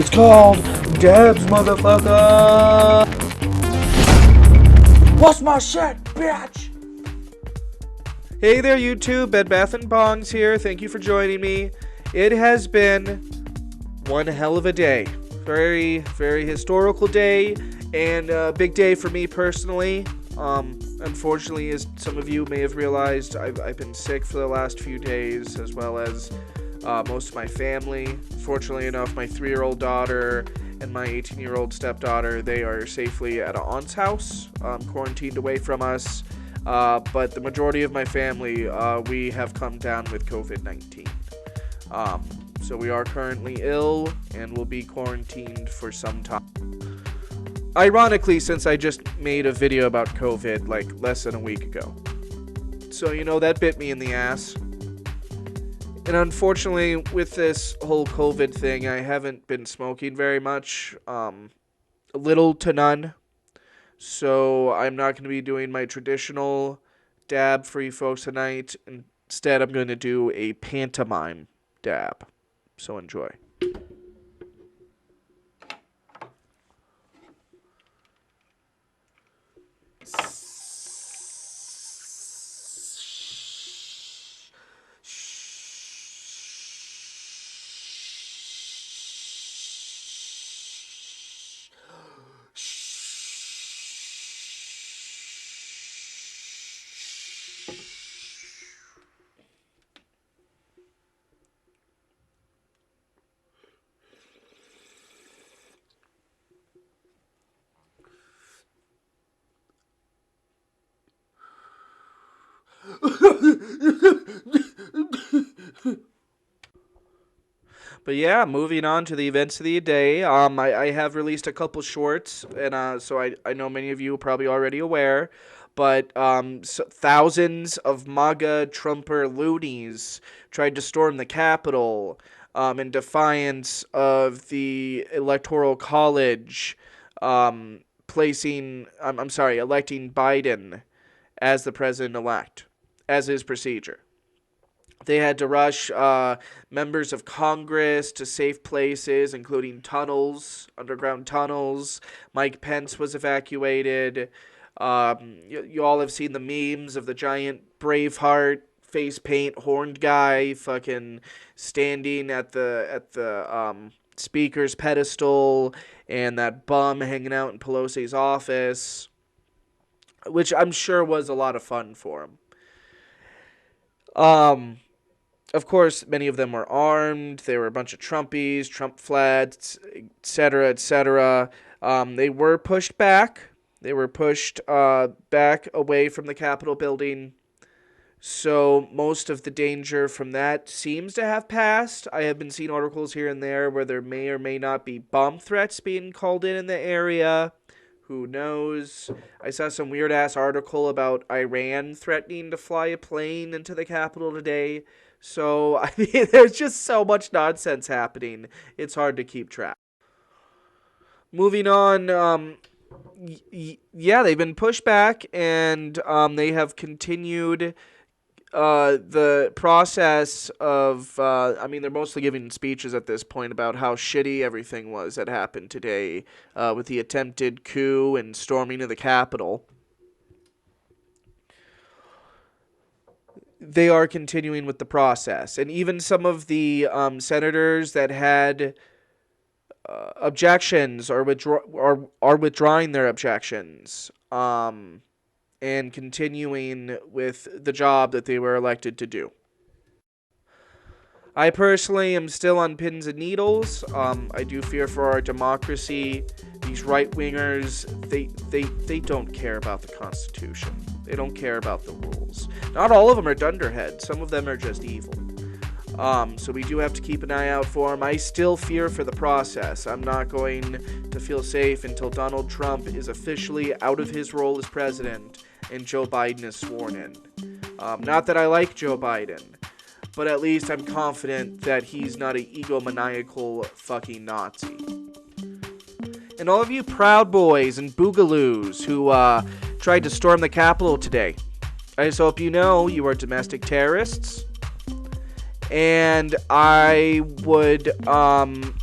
It's called Dabs, motherfucker! What's my shit, bitch? Hey there, YouTube. Bed Bath & Bong's here. Thank you for joining me. It has been one hell of a day. Very, very historical day, and a big day for me personally. Unfortunately, as some of you may have realized, I've been sick for the last few days, as well as most of my family. Fortunately enough, my 3-year-old daughter and my 18-year-old stepdaughter, they are safely at an aunt's house, quarantined away from us. But the majority of my family, we have come down with COVID-19. So we are currently ill and will be quarantined for some time. Ironically, since I just made a video about COVID like less than a week ago. So, that bit me in the ass. And unfortunately, with this whole COVID thing, I haven't been smoking very much. Little to none. So I'm not going to be doing my traditional dab for you folks tonight. Instead, I'm going to do a pantomime dab. So enjoy. But yeah, moving on to the events of the day. I have released a couple shorts, and so I know many of you are probably already aware, but thousands of MAGA Trumper loonies tried to storm the Capitol in defiance of the Electoral College electing Biden as the president-elect, as is procedure. They had to rush members of Congress to safe places, including tunnels, underground tunnels. Mike Pence was evacuated. You all have seen the memes of the giant Braveheart face paint horned guy fucking standing at the speaker's pedestal, and that bum hanging out in Pelosi's office, which I'm sure was a lot of fun for him. Of course, many of them were armed. They were a bunch of Trumpies, Trump flats, etc., etc. They were pushed back. They were pushed back away from the Capitol building. So most of the danger from that seems to have passed. I have been seeing articles here and there where there may or may not be bomb threats being called in the area. Who knows? I saw some weird-ass article about Iran threatening to fly a plane into the Capitol today. So, I mean, there's just so much nonsense happening. It's hard to keep track. Moving on, yeah, they've been pushed back, and they have continued the process of, they're mostly giving speeches at this point about how shitty everything was that happened today with the attempted coup and storming of the Capitol. They are continuing with the process. And even some of the senators that had objections are withdrawing their objections. And continuing with the job that they were elected to do. I personally am still on pins and needles. I do fear for our democracy. These right-wingers, they don't care about the Constitution. They don't care about the rules. Not all of them are dunderheads. Some of them are just evil. So we do have to keep an eye out for them. I still fear for the process. I'm not going to feel safe until Donald Trump is officially out of his role as president and Joe Biden is sworn in. Not that I like Joe Biden, but at least I'm confident that he's not an egomaniacal fucking Nazi. And all of you Proud Boys and Boogaloos who tried to storm the Capitol today, I just hope you know you are domestic terrorists, and I would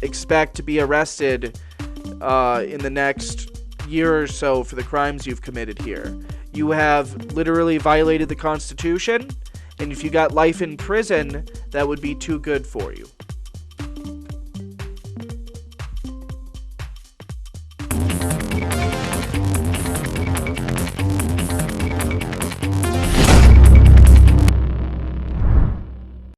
expect to be arrested in the next year or so for the crimes you've committed here. You have literally violated the Constitution, and if you got life in prison, that would be too good for you.